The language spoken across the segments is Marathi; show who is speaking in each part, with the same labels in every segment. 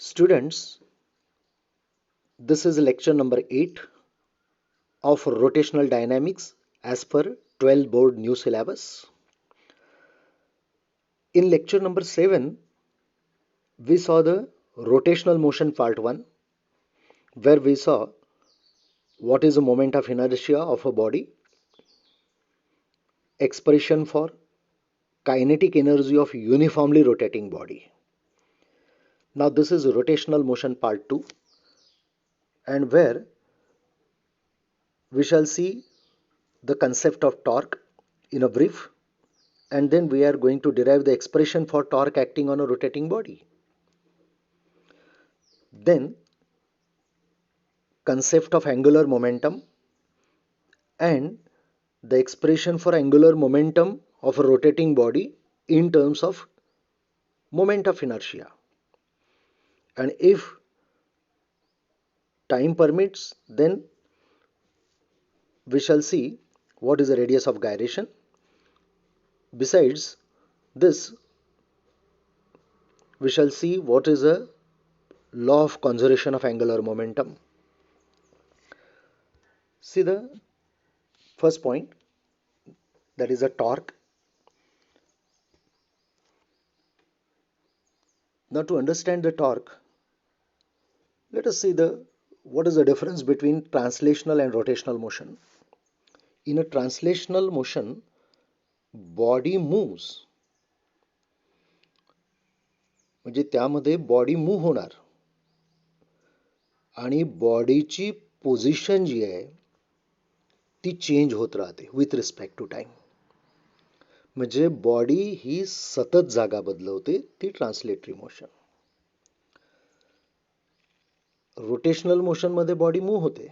Speaker 1: Students, this is lecture number 8 of rotational dynamics as per 12 board new syllabus. In lecture number 7, we saw the rotational motion part 1, where we saw what is the moment of inertia of a body, expression for kinetic energy of uniformly rotating body. Now this is rotational motion part 2, and where we shall see the concept of torque in a brief, and then we are going to derive the expression for torque acting on a rotating body. Then concept of angular momentum and the expression for angular momentum of a rotating body in terms of moment of inertia. And if time permits, then we shall see what is the radius of gyration. Besides this, we shall see what is a law of conservation of angular momentum. See the first point, that is a torque. Now to understand the torque, let us see what is the difference between translational and rotational motion. In a translational motion, body moves, म्हणजे त्यामध्ये बॉडी मूव्ह होणार आणि बॉडीची पोझिशन जी आहे ती चेंज होत राहते विथ रिस्पेक्ट टू टाइम. म्हणजे बॉडी ही सतत जागा बदलवते, ती ट्रान्सलेटरी मोशन. रोटेशनल मोशन मध्ये बॉडी मूव्ह होते,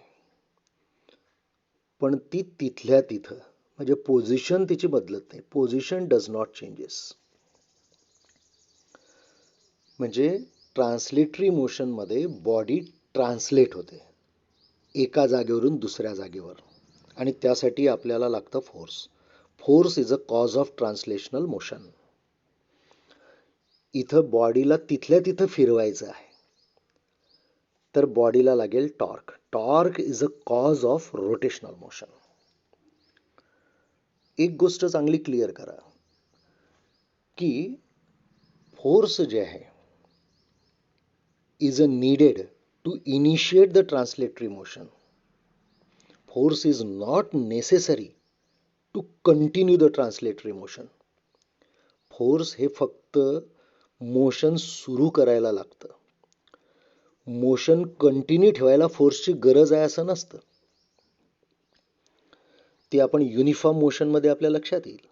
Speaker 1: पण ती तिथल्या तिथं, म्हणजे पोझिशन तिची बदलत नाही. Position does not changes. म्हणजे ट्रान्सलेटरी मोशन मध्ये बॉडी ट्रान्सलेट होते एका जागेवरून दुसऱ्या जागेवर, आणि त्यासाठी आपल्याला लागतं force. Force is a cause of translational motion. इथं बॉडीला तिथल्या तिथं फिरवायचं आहे, तर बॉडीला लागेल torque. Torque is a cause of rotational motion. एक गोष्ट चांगली क्लिअर करा की फोर्स जे आहे is needed to initiate the translatory motion. Force is not necessary to continue the translatory motion. Force हे फक्त मोशन सुरू करायला लागतं. मोशन कंटिन्यू ठेवायला फोर्सची गरज आहे असं नसतं. ते आपण युनिफॉर्म मोशन मध्ये आपल्या लक्षात येईल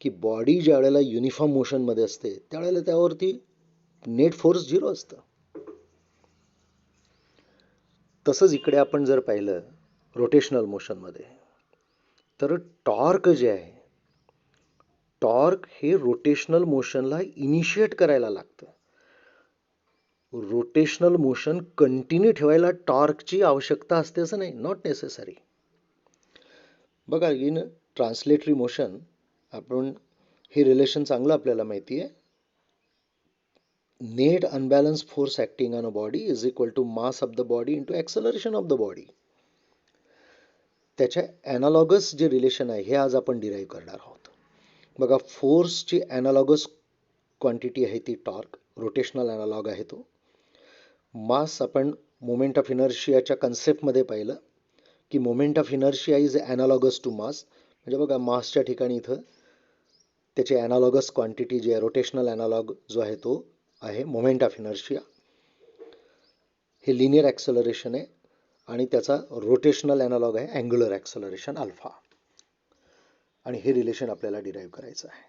Speaker 1: की बॉडी ज्या वेळेला युनिफॉर्म मोशन मध्ये असते त्यावेळेला त्यावरती नेट फोर्स 0 असतं. तसंच इकडे आपण जर पाहिलं रोटेशनल मोशन मध्ये, तर टॉर्क जे आहे, टॉर्क हे रोटेशनल मोशनला इनिशिएट करायला लागतं. रोटेशनल मोशन कंटिन्यू ठेवायला टॉर्कची आवश्यकता असते असं नाही, नॉट नेसेसरी. बघा, इन ट्रान्सलेटरी मोशन आपण हे रिलेशन चांगलं आपल्याला माहिती आहे. Net unbalance force acting on a body is equal to mass of the body into acceleration of the body. त्याच्या ॲनालॉगस जे रिलेशन आहे हे आज आपण डिराईव्ह करणार आहोत. बघा, फोर्सची ॲनालॉगस क्वांटिटी आहे ती टॉर्क, रोटेशनल ॲनालॉग आहे तो. मास आपण मोमेंट ऑफ इनर्शियाच्या कन्सेप्टमध्ये पाहिलं की moment of inertia is analogous to mass. म्हणजे बघा, मासच्या ठिकाणी इथं त्याची ॲनालॉगस क्वांटिटी जी आहे, रोटेशनल ॲनालॉग जो आहे तो आहे मोमेंट ऑफ इनर्शिया. हे लिनियर ॲक्सलरेशन आहे आणि त्याचा रोटेशनल ॲनालॉग आहे अँग्युलर ॲक्सलरेशन अल्फा. आणि हे रिलेशन आपल्याला डिराईव्ह करायचं आहे.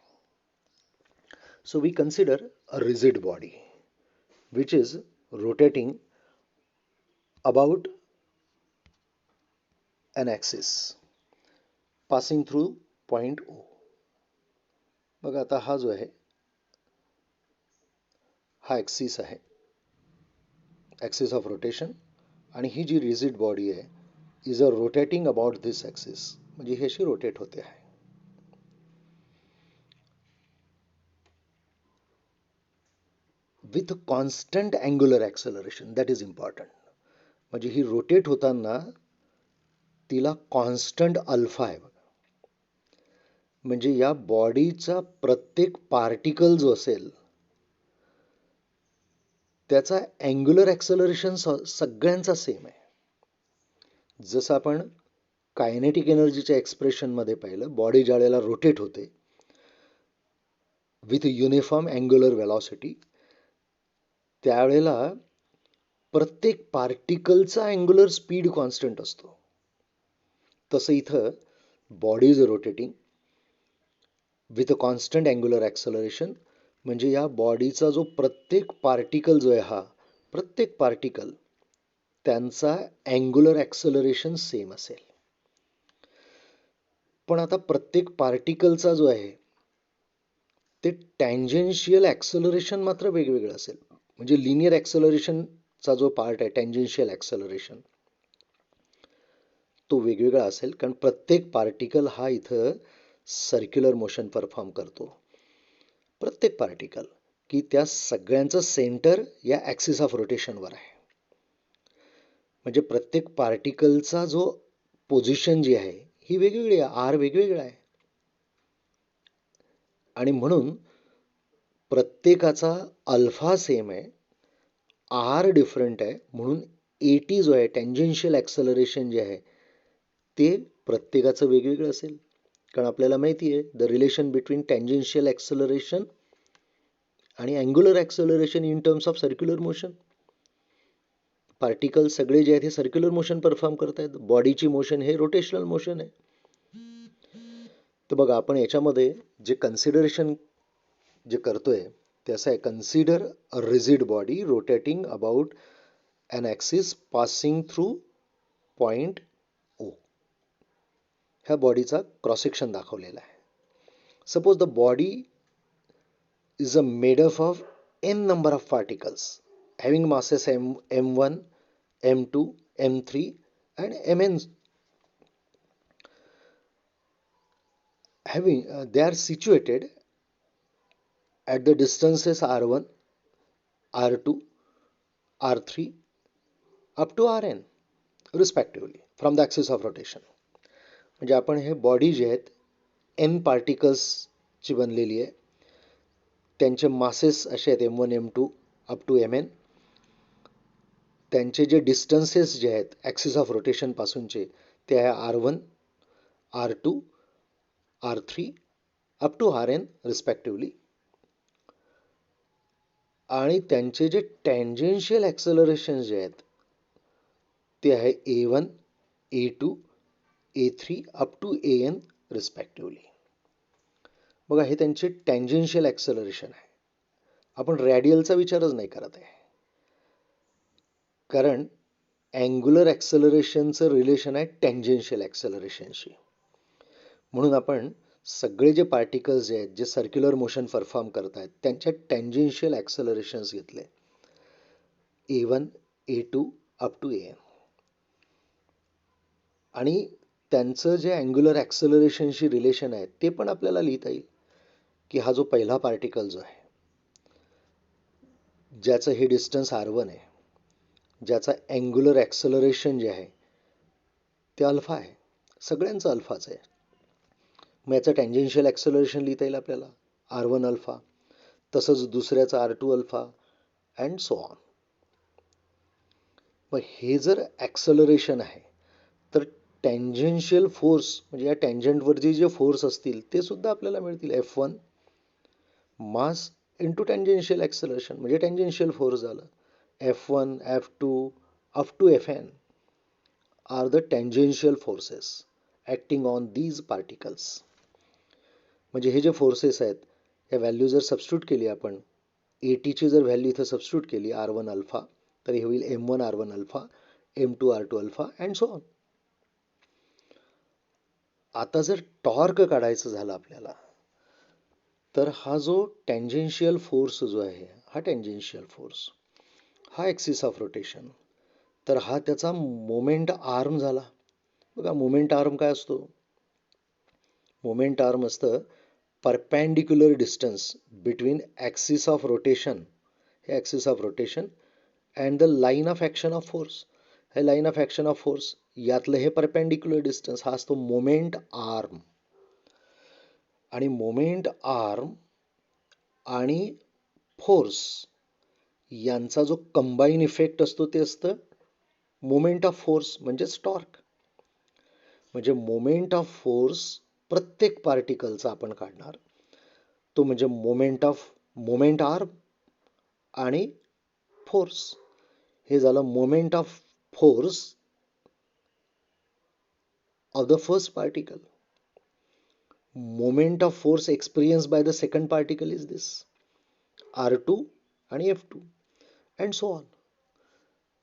Speaker 1: So we consider a rigid body which is rotating about an axis passing through point O. बघा, आता हा जो आहे हा ॲक्सिस आहे, ॲक्सिस ऑफ रोटेशन, आणि ही जी रिजिड बॉडी आहे is a rotating about this axis, म्हणजे ही अशी रोटेट होते आहे. With constant angular acceleration. That is important. म्हणजे ही रोटेट होताना तिला कॉन्स्टंट अल्फा आहे. म्हणजे या बॉडीचा प्रत्येक पार्टिकल जो असेल त्याचा अँग्युलर ॲक्सलरेशन सगळ्यांचा सेम आहे. जसं आपण कायनेटिक एनर्जीच्या एक्सप्रेशनमध्ये पाहिलं, बॉडी ज्या वेळेला रोटेट होते विथ युनिफॉर्म अँग्युलर वेलॉसिटी, त्यावेळेला प्रत्येक पार्टिकलचा अँग्युलर स्पीड कॉन्स्टंट असतो. तसं इथं body is rotating with a constant angular acceleration. म्हणजे या बॉडीचा जो प्रत्येक पार्टिकल जो आहे हा प्रत्येक पार्टिकल त्यांचा अँग्युलर ॲक्सलरेशन सेम असेल. पण आता प्रत्येक पार्टिकलचा जो आहे ते टँजेन्शियल ॲक्सलरेशन मात्र वेगवेगळं असेल. म्हणजे लिनियर ॲक्सलरेशनचा जो पार्ट आहे टँजेन्शियल ॲक्सलरेशन तो वेगवेगळा असेल, कारण प्रत्येक पार्टिकल हा इथं सर्क्युलर मोशन परफॉर्म करतो. प्रत्येक पार्टिकल की त्या सगळ्यांचं सेंटर या ॲक्सिस ऑफ रोटेशनवर आहे. म्हणजे प्रत्येक पार्टिकलचा जो पोझिशन जी आहे ही वेगवेगळी आहे, आर वेगवेगळा आहे. आणि म्हणून प्रत्येकाचा अल्फा सेम आहे, आर डिफरंट आहे. म्हणून एटी जो आहे टँजेन्शियल ॲक्सलरेशन जे आहे ते प्रत्येकाचं वेगवेगळं असेल. कारण आपल्याला माहिती आहे the relation between tangential acceleration आणि angular acceleration in terms of circular motion. Particle सगळे जे आहेत हे सर्क्युलर मोशन परफॉर्म करतायत. बॉडीची मोशन हे रोटेशनल मोशन आहे. तर बघा आपण याच्यामध्ये जे कन्सिडरेशन जे करतोय ते असं आहे, consider a rigid body rotating about an axis passing through point O. ह्या बॉडीचा क्रॉस सेक्शन दाखवलेला आहे. Suppose the body is a made up of n number of particles having masses m1, m2, m3 and mn. They are situated at the distances r1, r2, r3 up to rn respectively from the axis of rotation. म्हणजे आपण हे बॉडी जे आहेत n पार्टिकल्सची बनलेली आहे. त्यांचे मासेस असे आहेत m1, m2 up to mn. त्यांचे जे डिस्टन्सेस जे आहेत ॲक्सिस ऑफ रोटेशन पासूनचे ते आहे r1, r2, r3 up to rn respectively. आणि त्यांचे जे टँजेन्शियल ॲक्सलरेशन जे आहेत ते आहे a1, a2, a3 up to an respectively. बघा हे त्यांचे टँजेन्शियल ॲक्सलरेशन आहे. आपण रॅडियलचा विचारच नाही करत आहे, कारण अँग्युलर ॲक्सलरेशनचं रिलेशन आहे टँजेन्शियल ॲक्सलरेशनशी. म्हणून आपण सगळे जे पार्टिकल्स जे आहेत जे सर्क्युलर मोशन परफॉर्म करत आहेत त्यांच्या टँजेन्शियल ॲक्सलरेशन्स घेतले a1, a2 up to an. आणि त्यांचं जे अँग्युलर ॲक्सलरेशनशी रिलेशन आहे ते पण आपल्याला लिहिता येईल की हा जो पहिला पार्टिकल जो आहे ज्याचं हे डिस्टन्स r1 आहे, ज्याचा अँग्युलर ॲक्सलरेशन जे आहे ते अल्फा आहे, सगळ्यांचं अल्फाच आहे. मग याचं टँजेन्शियल ॲक्सलरेशन लिहिता येईल आपल्याला r1 अल्फा, तसंच दुसऱ्याचं r2 alpha and so on. मग हे जर ॲक्सलरेशन आहे तर टँजेन्शियल फोर्स म्हणजे या टँजंटवरचे जे फोर्स असतील ते सुद्धा आपल्याला मिळतील. F1 mass into tangential acceleration म्हणजे टँजेन्शियल फोर्स झालं. F1, F2 up to Fn are the tangential forces acting on these particles. म्हणजे हे जे फोर्सेस आहेत या व्हॅल्यू जर सबस्टिट्यूट केली आपण, एटीची जर व्हॅल्यू इथं सबस्टिट्यूट केली r1 अल्फा तर हे होईल m1 r1 alpha, m2 r2 alpha and so on. आता जर टॉर्क काढायचं झालं आपल्याला तर हा जो टँजेन्शियल फोर्स जो आहे हा टँजेन्शियल फोर्स हा ॲक्सिस ऑफ रोटेशन, तर हा त्याचा मोमेंट आर्म झाला. बघा मोमेंट आर्म काय असतो, मोमेंट आर्म असतं perpendicular distance between axis of rotation हे axis of rotation and the line of action of force. हे line of action of force यातलं हे परपेंडिक्युलर डिस्टन्स हा असतो मोमेंट आर्म. आणि मोमेंट आर्म आणि फोर्स यांचा जो कंबाईन इफेक्ट असतो ते असतं मोमेंट ऑफ फोर्स म्हणजेच टॉर्क. म्हणजे मोमेंट ऑफ फोर्स प्रत्येक पार्टिकलचा आपण काढणार, तो म्हणजे मोमेंट आर्म आणि फोर्स. हे झालं moment of force of the first particle. Moment of force experience by the second particle is this R2 आणि F2 and so on.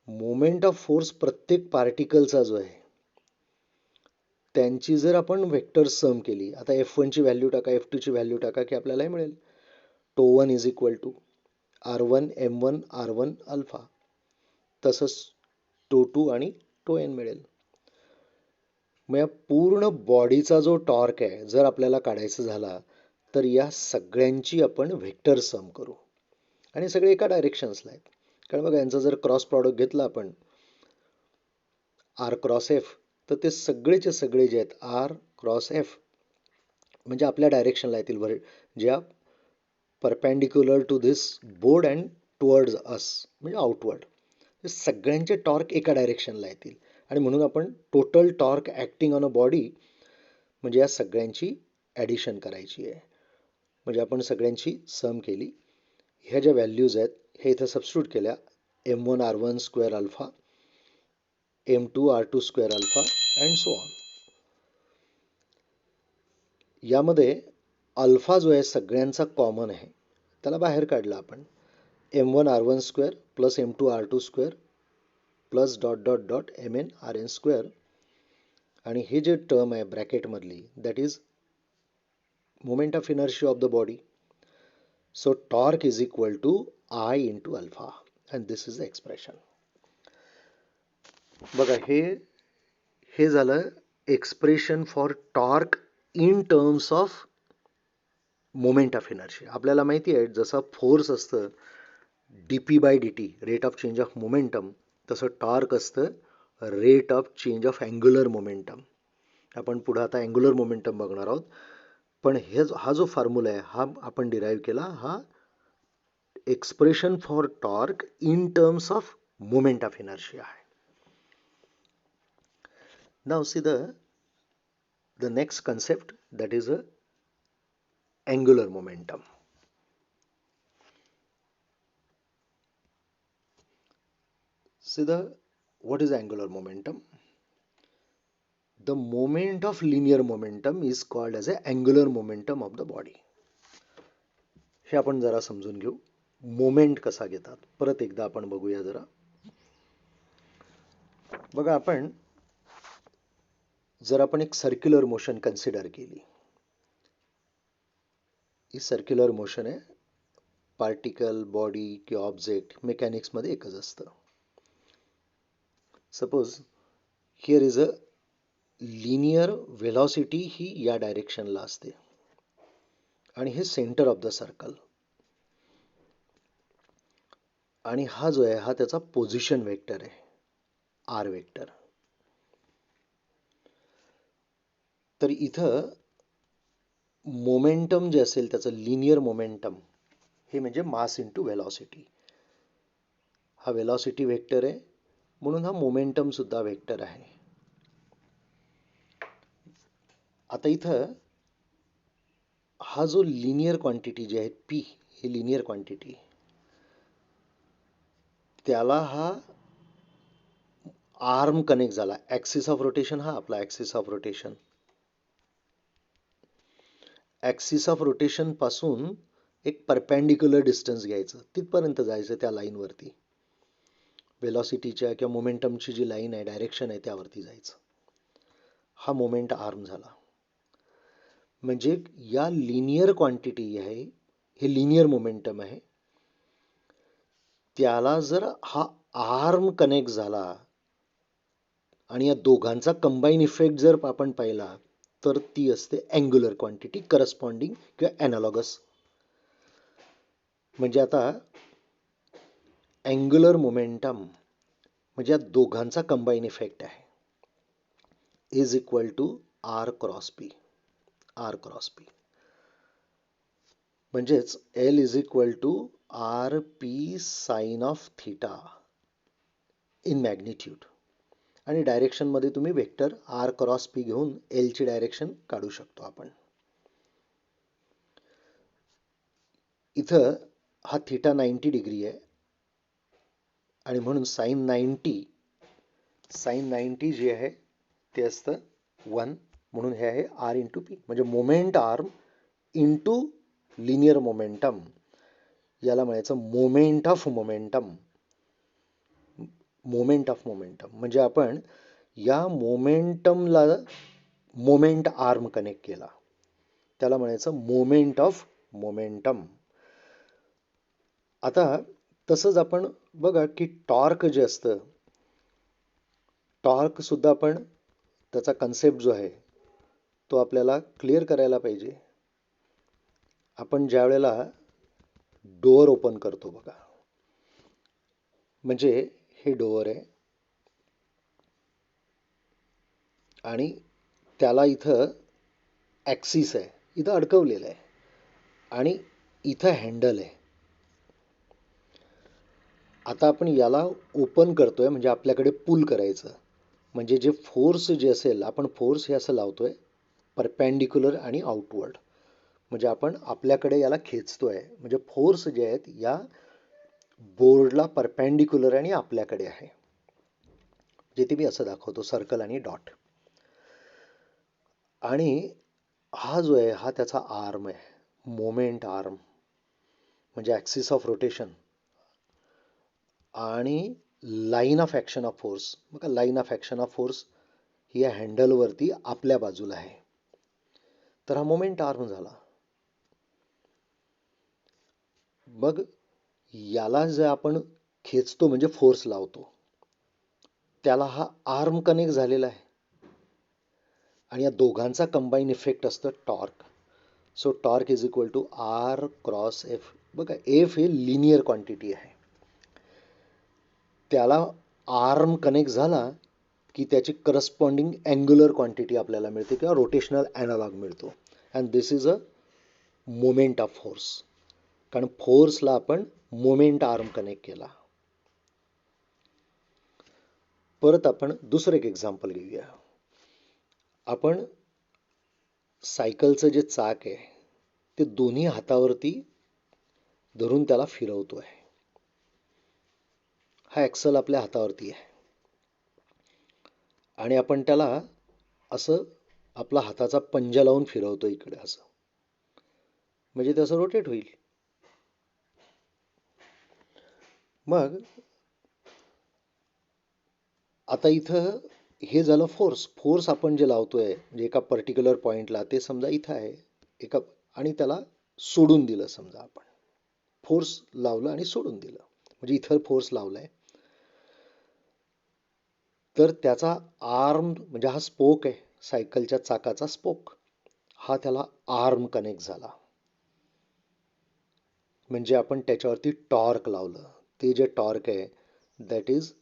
Speaker 1: Moment of force प्रत्येक पार्टिकलचा जो आहे त्यांची जर आपण वेक्टर सम केली, आता F1 ची व्हॅल्यू टाका, F2 ची व्हॅल्यू टाका की आपल्याला हे मिळेल τ1 is equal to R1 M1 R1 alpha. तसंच τ2 आणि τn मिळेल. मग या पूर्ण बॉडीचा जो टॉर्क आहे जर आपल्याला काढायचा झाला तर या सगळ्यांची आपण व्हेक्टर सम करू. आणि सगळे एका डायरेक्शन्सला आहेत. कारण बघा यांचा जर क्रॉस प्रॉडक्ट घेतला आपण R क्रॉस F, तर ते सगळेचे सगळे जे आहेत R क्रॉस F म्हणजे आपल्या डायरेक्शनला येतील, ज्या perpendicular to this board and towards us म्हणजे आउटवर्ड. सगळ्यांचे टॉर्क एका डायरेक्शनला येतील आणि म्हणून आपण total torque acting on a body म्हणजे या सगळ्यांची ॲडिशन करायची आहे. म्हणजे आपण सगळ्यांची सम केली. ह्या ज्या व्हॅल्यूज आहेत हे इथं सबस्टिट्यूट केल्या, M1 R1 square alpha, M2 R2 square alpha and so on. यामध्ये अल्फा जो आहे सगळ्यांचा कॉमन आहे, त्याला बाहेर काढला आपण. M1 R1 square plus M2 R2 square plus dot dot dot Mn Rn square. आणि हे जे टर्म आहे ब्रॅकेटमधली that is moment of inertia of the body. So torque is equal to I into alpha and this is the expression. बघा हे झालं expression for torque in terms of moment of inertia. आपल्याला माहिती आहे जसं फोर्स असतं dp/dt rate of change of momentum, तसं टॉर्क असतं rate of change of angular momentum. आपण पुढं आता अँग्युलर मोमेंटम बघणार आहोत. पण हा जो फॉर्म्युला आहे हा आपण डिराईव्ह केला, हा expression for torque in terms of moment of inertia आहे. Now see the next concept, that is a angular momentum. See what is angular momentum? The moment of linear momentum is called as a angular momentum of the body. हे आपण जरा समजून घेऊ. मोमेंट कसा घेतात परत एकदा आपण बघूया जरा. बघा जर आपण एक सर्क्युलर मोशन कन्सिडर केली, ही सर्क्युलर मोशन आहे, पार्टिकल बॉडी किंवा ऑब्जेक्ट मेकॅनिक्समध्ये एकच असतं. Suppose here is a linear velocity, ही या डायरेक्शनला असते आणि हे सेंटर ऑफ द सर्कल, आणि हा जो आहे हा त्याचा पोझिशन वेक्टर आहे R वेक्टर. तर इथं मोमेंटम जे असेल त्याचं लिनियर मोमेंटम हे म्हणजे मास इंटू व्हेलॉसिटी. हा व्हेलॉसिटी वेक्टर आहे म्हणून हा मोमेंटम सुद्धा वेक्टर आहे. आता इथं हा जो लिनियर क्वांटिटी जे आहे P, ही लिनियर क्वांटिटी, त्याला हा आर्म कनेक्ट झाला. ॲक्सिस ऑफ रोटेशन हा आपला axis of rotation. Axis of rotation पासून एक परपेंडिक्युलर डिस्टन्स घ्यायचं, तिथपर्यंत जायचं त्या लाईनवरती. वेलॉसिटीच्या किंवा मोमेंटमची जी लाईन आहे, डायरेक्शन आहे, त्यावरती जायचं. हा मोमेंट आर्म झाला. म्हणजे या लिनियर क्वांटिटी आहे, हे लिनियर मोमेंटम आहे, त्याला जर हा आर्म कनेक्ट झाला आणि या दोघांचा कंबाईन इफेक्ट जर आपण पाहिला तर ती असते अँग्युलर क्वांटिटी करस्पॉन्डिंग किंवा ॲनालॉगस. म्हणजे आता अँग्युलर मोमेंटम म्हणजे या दोघांचा कंबाईन इफेक्ट आहे, is equal to R cross P. R cross P म्हणजेच L is equal to R P sine of theta in magnitude. आणि डायरेक्शनमध्ये तुम्ही वेक्टर आर क्रॉस पी घेऊन एलची डायरेक्शन काढू शकतो आपण. इथं हा थिटा 90 डिग्री आहे आणि म्हणून साइन 90 जे आहे ते असतं 1, म्हणून हे आहे आर इंटू पी. म्हणजे moment arm into linear momentum, याला म्हणायचं moment of momentum. Moment of momentum म्हणजे आपण या मोमेंटमला मोमेंट आर्म कनेक्ट केला, त्याला म्हणायचं मोमेंट ऑफ मोमेंटम. आता तसंच आपण बघा की टॉर्क जे असतं, टॉर्क सुद्धा आपण त्याचा कन्सेप्ट जो आहे तो आपल्याला क्लिअर करायला पाहिजे. आपण ज्या वेळेला डोअर ओपन करतो बघा, म्हणजे हे डोअर आहे आणि त्याला इथं ॲक्सिस आहे, इथं अडकवलेलं आहे आणि इथं हँडल आहे. आता आपण याला ओपन करतोय म्हणजे आपल्याकडे पुल करायचं, म्हणजे जे फोर्स जे असेल, आपण फोर्स हे असं लावतोय परपॅन्डिक्युलर आणि आउटवर्ड, म्हणजे आपण आपल्याकडे याला खेचतोय. म्हणजे फोर्स जे आहेत या बोर्डला परपॅन्डिक्युलर आणि आपल्याकडे आहे, जिथे मी असं दाखवतो सर्कल आणि डॉट. आणि हा जो आहे हा त्याचा आर्म आहे, मोमेंट आर्म म्हणजे ॲक्सिस ऑफ रोटेशन आणि line of action of force. बघा line of action of force ही या हँडलवरती आपल्या बाजूला आहे, तर हा मोमेंट आर्म झाला. मग याला जे आपण खेचतो म्हणजे फोर्स लावतो, त्याला हा आर्म कनेक्ट झालेला आहे आणि या दोघांचा कंबाईन इफेक्ट असतं torque. So torque is equal to R cross F. बघा एफ हे लिनियर क्वांटिटी आहे, त्याला आर्म कनेक्ट झाला की त्याची करस्पॉन्डिंग अँग्युलर क्वांटिटी आपल्याला मिळते किंवा रोटेशनल ॲनालॉग मिळतो. And this is a moment of force, कारण फोर्सला आपण मोमेंट आर्म कनेक्ट केला. परत आपण दुसरं एक एक्झाम्पल घेऊया. आपण सायकलचं जे चाक आहे ते दोन्ही हातावरती धरून त्याला फिरवतोय. हा ॲक्सल आपल्या हातावरती आहे आणि आपण त्याला असं आपला हाताचा पंजा लावून फिरवतो इकडे असं, म्हणजे ते असं रोटेट होईल. मग आता इथं हे झालं फोर्स. फोर्स आपण जे लावतोय म्हणजे एका पर्टिक्युलर पॉईंटला, ते समजा इथं आहे एका, आणि त्याला सोडून दिलं. समजा आपण फोर्स लावलं आणि सोडून दिलं, म्हणजे इथं फोर्स लावलाय, तर त्याचा आर्म म्हणजे हा स्पोक आहे, सायकलच्या चाकाचा स्पोक, हा त्याला आर्म कनेक्ट झाला. म्हणजे आपण त्याच्यावरती टॉर्क लावलं. ते जे टॉर्क आहे that is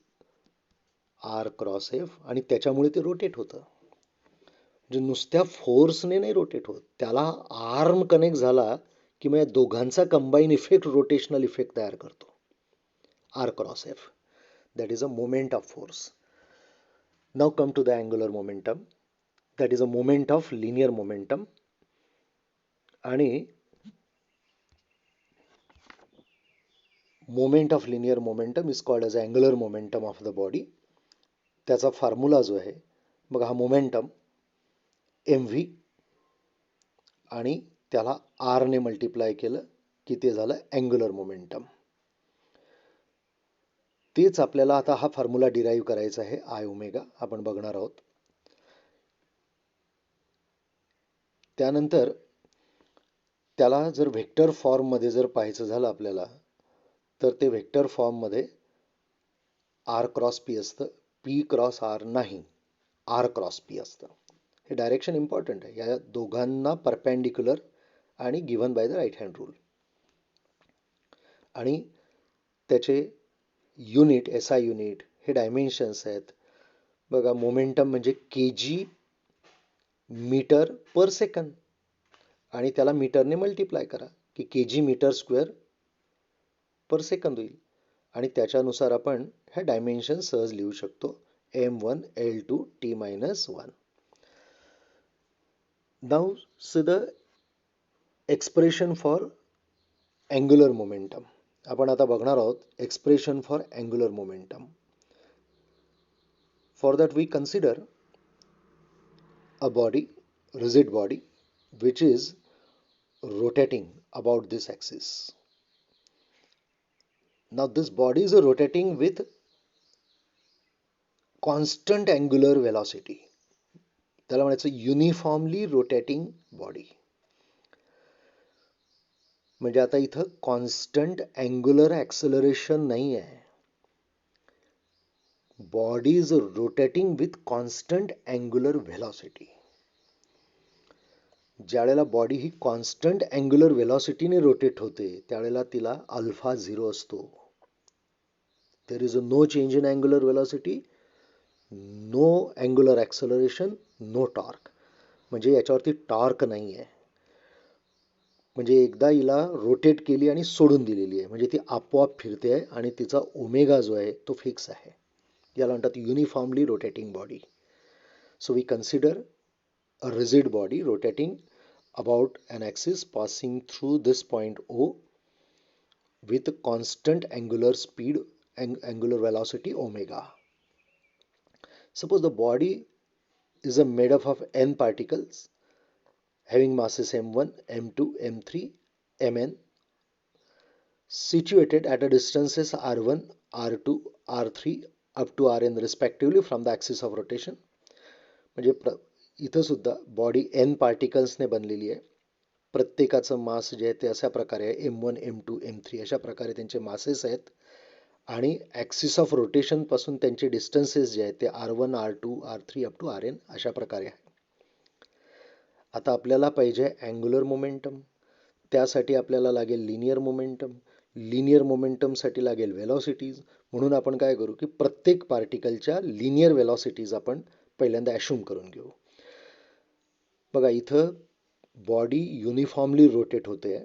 Speaker 1: r cross F, आणि त्याच्यामुळे ते रोटेट होतं. म्हणजे नुसत्या फोर्सने नाही रोटेट होत, त्याला आर्म कनेक्ट झाला की मग या दोघांचा कंबाईन इफेक्ट रोटेशनल इफेक्ट तयार करतो, R cross F. That is a moment of force. Now come to the angular momentum, that is a moment of linear momentum. आणि moment of linear momentum is called as angular momentum of the body. त्याचा फॉर्म्युला जो आहे बघा, हा मोमेंटम एम व्ही आणि त्याला आरने मल्टिप्लाय केलं की ते झालं अँग्युलर मोमेंटम. तेच आपल्याला आता हा फॉर्म्युला डिराईव्ह करायचा आहे, आय ओमेगा आपण बघणार आहोत. त्यानंतर त्याला जर व्हेक्टर फॉर्ममध्ये जर पाहायचं झालं आपल्याला, तर ते व्हेक्टर फॉर्ममध्ये आर क्रॉस पी असतं, पी क्रॉस आर नाही, आर क्रॉस पी असतं. हे डायरेक्शन इम्पॉर्टंट आहे, या दोघांना परपॅन्डिक्युलर आणि given by the right hand rule. आणि त्याचे युनिट, SI युनिट, हे डायमेन्शन्स आहेत. बघा, मोमेंटम म्हणजे kg मीटर पर सेकंद आणि त्याला मीटरने मल्टिप्लाय करा की kg metre square per second होईल आणि त्याच्यानुसार आपण ह्या डायमेन्शन सहज लिहू शकतो. m1 l2 t-1. Now see the expression for angular momentum. आपण आता बघणार आहोत expression for angular momentum. For that we consider a body, rigid body, which is rotating about this axis. Now this body is rotating with constant angular velocity. त्याला म्हणायचं युनिफॉर्मली रोटेटिंग बॉडी. म्हणजे आता इथं कॉन्स्टंट अँग्युलर ॲक्सलरेशन नाही आहे. Body is rotating with constant angular velocity. ज्यावेळेला बॉडी ही कॉन्स्टंट अँग्युलर व्हेलॉसिटीने रोटेट होते त्यावेळेला तिला अल्फा 0 असतो. There is no change in angular velocity, no angular acceleration, no torque. म्हणजे याच्यावरती टॉर्क नाही आहे. म्हणजे एकदा हिला रोटेट केली आणि सोडून दिलेली आहे म्हणजे ती आपोआप फिरते आहे आणि तिचा ओमेगा जो आहे तो फिक्स आहे. याला म्हणतात uniformly rotating body. So we consider a rigid body rotating about an axis passing through this point O with constant angular speed and angular velocity omega. Suppose the body is made up of n particles having masses m1, m2, m3, mn situated at a distances r1, r2, r3 up to rn respectively from the axis of rotation. म्हणजे इथं सुद्धा बॉडी n पार्टिकल्सने बनलेली आहे. प्रत्येकाचं मास जे आहे ते अशा प्रकारे आहे, m1, m2, m3 अशा प्रकारे त्यांचे मासेस आहेत आणि ॲक्सिस ऑफ रोटेशन पासून त्यांचे डिस्टन्सेस जे आहेत ते r1, r2, r3 up to rn अशा प्रकारे आहे. आता आपल्याला पाहिजे अँग्युलर मोमेंटम. त्यासाठी आपल्याला लागेल लिनियर मोमेंटम. लिनियर मोमेंटमसाठी लागेल व्हेलॉसिटीज. म्हणून आपण काय करू की प्रत्येक पार्टिकलच्या लिनियर व्हेलॉसिटीज आपण पहिल्यांदा ॲश्यूम करून घेऊ. बघा, इथं बॉडी युनिफॉर्मली रोटेट होते.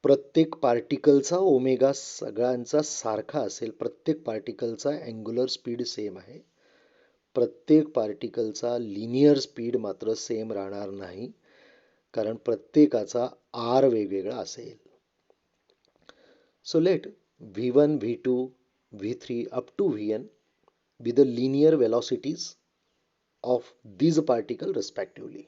Speaker 1: प्रत्येक पार्टिकलचा ओमेगा सगळ्यांचा सारखा असेल. प्रत्येक पार्टिकलचा अँग्युलर स्पीड सेम आहे. प्रत्येक पार्टिकलचा लिनियर स्पीड मात्र सेम राहणार नाही कारण प्रत्येकाचा आर वेगवेगळा असेल. So let v1, v2, v3 up to vn be the linear velocities of these particle respectively.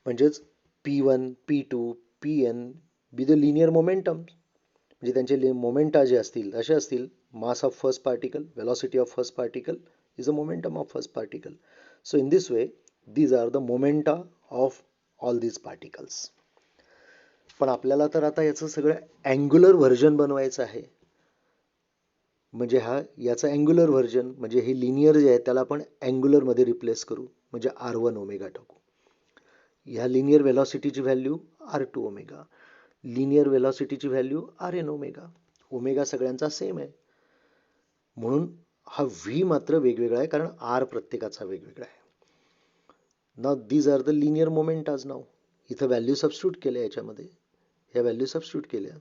Speaker 1: म्हणजेच p1, p2, pn be the linear momentum. म्हणजे त्यांचे मोमेंटा जे असतील असे असतील. Mass of first particle, velocity of first particle is a momentum of first particle. So in this way these are the momenta of all these particles. पण आपल्याला तर आता याचं सगळं अँग्युलर व्हर्जन बनवायचं आहे. म्हणजे याचं अँग्युलर व्हर्जन म्हणजे हे लिनियर जे आहे त्याला आपण अँग्युलरमध्ये रिप्लेस करू. म्हणजे r1 ओमेगा टाकू. ह्या लिनियर वेलॉसिटीची व्हॅल्यू r2 ओमेगा. लिनियर वेलॉसिटीची व्हॅल्यू rn ओमेगा. ओमेगा सगळ्यांचा सेम आहे म्हणून हा v मात्र वेगवेगळा आहे कारण r प्रत्येकाचा वेगवेगळा आहे. Now these are the linear momentas. Now इथं व्हॅल्यू सबस्टिट्यूट केल्या याच्यामध्ये. ह्या व्हॅल्यू सबस्टिट्यूट केल्या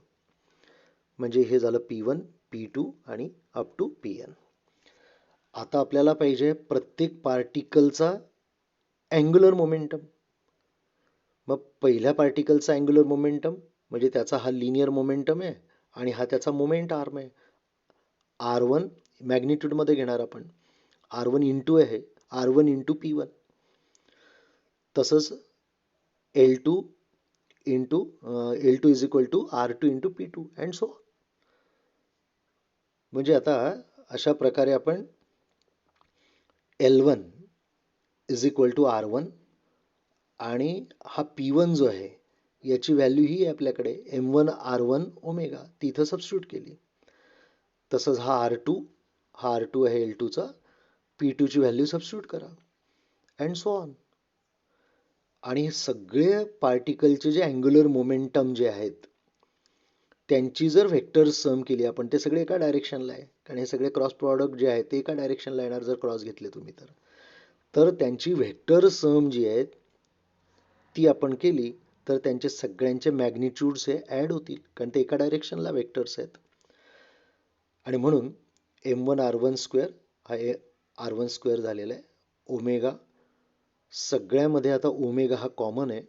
Speaker 1: म्हणजे हे झालं p1, p2 आणि अप टू pn. आता आपल्याला पाहिजे प्रत्येक पार्टिकलचा अँग्युलर मोमेंटम. मग पहिल्या पार्टिकलचा अँग्युलर मोमेंटम म्हणजे त्याचा हा लिनियर मोमेंटम आहे आणि हा त्याचा मोमेंट आर्म आहे. r1 मॅग्निट्यूडमध्ये घेणार आपण. r1 इंटू आहे r1 इंटू p1. तसंच L2 into L2 is equal to r2 into p2 and so. म्हणजे आता अशा प्रकारे आपण L1 is equal to r1 आणि हा p1 जो आहे याची व्हॅल्यू ही आहे आपल्याकडे m1 r1 ओमेगा तिथं सबस्टिट्यूट केली. तसंच हा r2 आहे L2चा. p2 ची व्हॅल्यू सबस्टिट्यूट करा अँड सो ऑन. आणि सगळे पार्टिकलचे जे अँग्युलर मोमेंटम जे आहेत त्यांची जर व्हेक्टर सम केली आपण, ते सगळे एका डायरेक्शनला आहे, कारण हे सगळे क्रॉस प्रॉडक्ट जे आहे ते एका डायरेक्शनला येणार जर क्रॉस घेतले तुम्ही तर त्यांची व्हेक्टर सम जी आहे ती आपण केली तर त्यांचे सगळ्यांचे मॅग्निट्यूड्स हे ॲड होतील, कारण ते एका डायरेक्शनला व्हेक्टर्स आहेत. आणि म्हणून m1r1 हा r1 झालेला आहे. ओमेगा सगळ्यामध्ये आता ओमेगा हा कॉमन आहे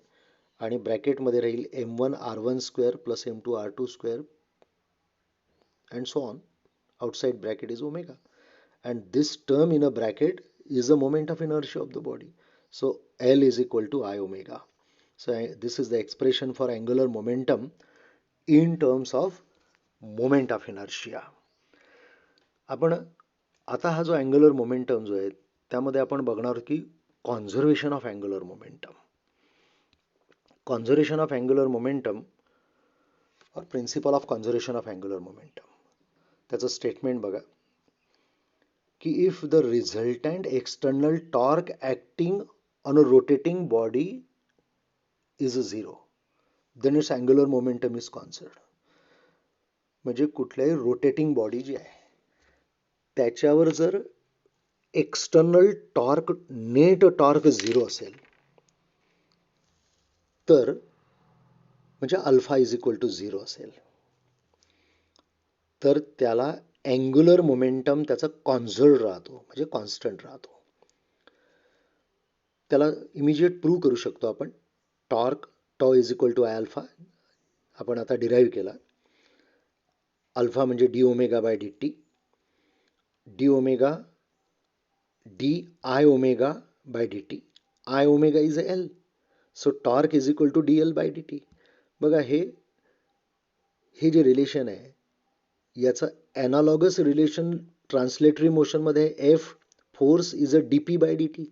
Speaker 1: आणि ब्रॅकेटमध्ये राहील m1r1 plus m2r2 and so on. Outside bracket is omega, and this term in a bracket is the moment of inertia of the body. So L is equal to I omega. So this is the expression for angular momentum in terms of moment of inertia. आपण आता हा जो अँग्युलर मोमेंटम जो आहे त्यामध्ये आपण बघणार की conservation of angular momentum. Conservation of angular momentum और principle of conservation of angular momentum, त्याचं स्टेटमेंट बघा की if the resultant external torque acting on a rotating body is 0 then its angular momentum is conserved. म्हणजे कुठल्याही रोटेटिंग बॉडी जी आहे त्याच्यावर जर एक्सटर्नल टॉर्क नेट टॉर्क 0 असेल तर म्हणजे अल्फा इज इक्वल टू 0 असेल तर त्याला अँग्युलर मोमेंटम त्याचा कॉन्झर्व्ड राहतो, म्हणजे कॉन्स्टंट राहतो. त्याला इमिजिएट प्रूव्ह करू शकतो आपण. Torque tau is equal to I alpha आपण आता डिराईव्ह केला. अल्फा म्हणजे D omega by D T, D omega D I omega by D T, I omega is L. So torque is equal to D L by D T. बघा हे जे रिलेशन आहे याचं ॲनालॉगस रिलेशन ट्रान्सलेटरी मोशनमध्ये F force is a D P by D T.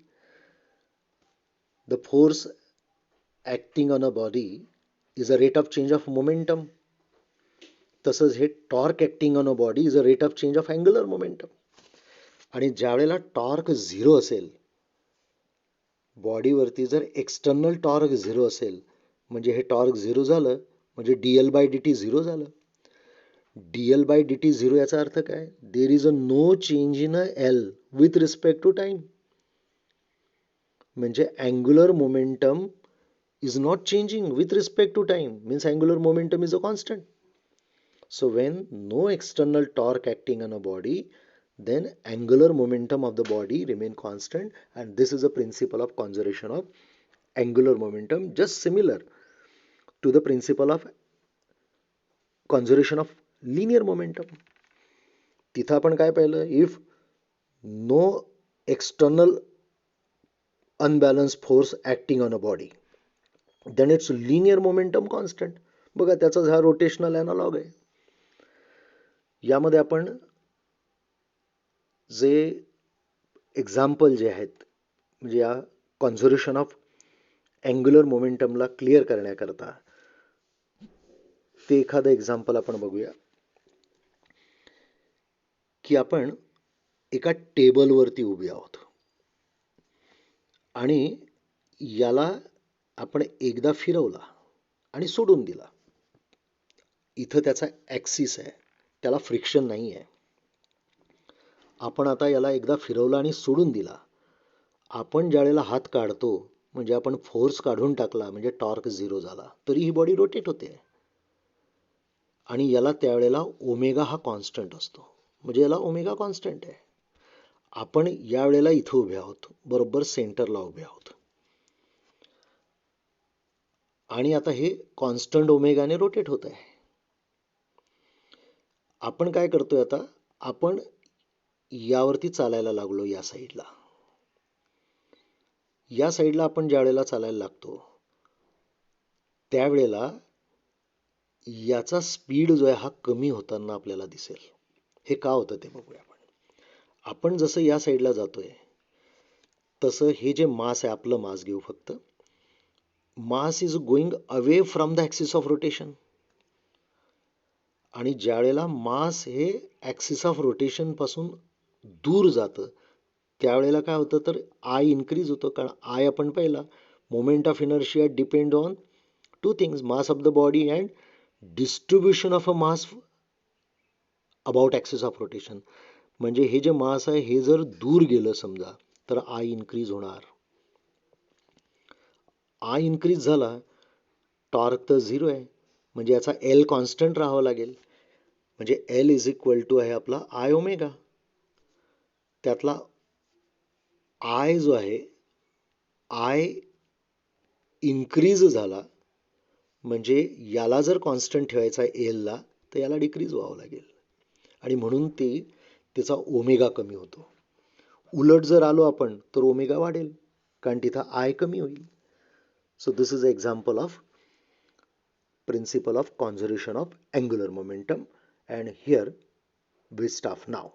Speaker 1: The force acting on a body is a rate of change of momentum. तसंच हे torque acting on a body is a rate of change of angular momentum. आणि ज्या वेळेला टॉर्क 0 असेल, बॉडीवरती जर एक्सटर्नल टॉर्क 0 असेल म्हणजे हे टॉर्क 0 झालं म्हणजे D L by D T 0 झालं. D L by D T 0 याचा अर्थ काय? There is a no change in a L with respect to time. म्हणजे angular momentum is not changing with respect to time, means angular momentum is a constant. So when no external torque acting on a body, then angular momentum of the body remain constant, and this is a principle of conservation of angular momentum, just similar to the principle of conservation of linear momentum. तिथं आपण काय पाहिलं? If no external unbalanced force acting on a body, then it's linear momentum constant. बघा त्याचाच हा रोटेशनल ॲनालॉग आहे. यामध्ये आपण जे एक्झाम्पल जे आहेत म्हणजे या कॉन्झर्वेशन ऑफ अँग्युलर मोमेंटमला क्लिअर करण्याकरता ते एखादं एक्झाम्पल आपण बघूया की आपण एका टेबलवरती उभे आहोत आणि याला आपण एकदा फिरवला आणि सोडून दिला. इथं त्याचा ॲक्सिस आहे, त्याला फ्रिक्शन नाही आहे. आपण आता याला एकदा फिरवला आणि सोडून दिला. आपण ज्यावेळेला हात काढतो म्हणजे आपण फोर्स काढून टाकला म्हणजे टॉर्क 0 झाला, तरी ही बॉडी रोटेट होते. आणि याला त्यावेळेला ओमेगा हा कॉन्स्टंट असतो, म्हणजे याला ओमेगा कॉन्स्टंट आहे. आपण यावेळेला इथं उभे आहोत, बरोबर सेंटरला उभे आहोत आणि आता हे कॉन्स्टंट ओमेगाने रोटेट होत आहे. आपण काय करतोय आता? आपण यावरती चालायला लागलो. या साईडला आपण ज्या वेळेला चालायला लागतो त्यावेळेला याचा स्पीड जो आहे हा कमी होताना आपल्याला दिसेल. हे का होतं ते बघूया आपण. आपण जसं या साईडला जातोय तसं हे जे मास आहे, आपलं मास घेऊ फक्त, mass is going away from the axis of rotation. आणि ज्या वेळेला मास हे ॲक्सिस ऑफ रोटेशन पासून दूर जातं त्यावेळेला काय होतं तर आय इन्क्रीज होतो. कारण आय आपण पाहिला moment of inertia depend on 2 things, mass of the body and distribution of a mass about axis of rotation. म्हणजे हे जे मास आहे हे जर दूर गेलं समजा तर आय इन्क्रीज होणार. आय इन्क्रीज झाला, टॉर्क तर झिरो आहे, म्हणजे याचा एल कॉन्स्टंट राहावं लागेल. म्हणजे एल इज इक्वल टू आहे आपला आय ओमेगा. त्यातला आय जो आहे, आय इन्क्रीज झाला म्हणजे याला जर कॉन्स्टंट ठेवायचा आहे एलला, तर याला डिक्रीज व्हावं लागेल आणि म्हणून त्याचा ओमेगा कमी होतो. उलट जर आलो आपण तर ओमेगा वाढेल कारण तिथं आय कमी होईल. So this is a example of principle of conservation of angular momentum, and here we stop now.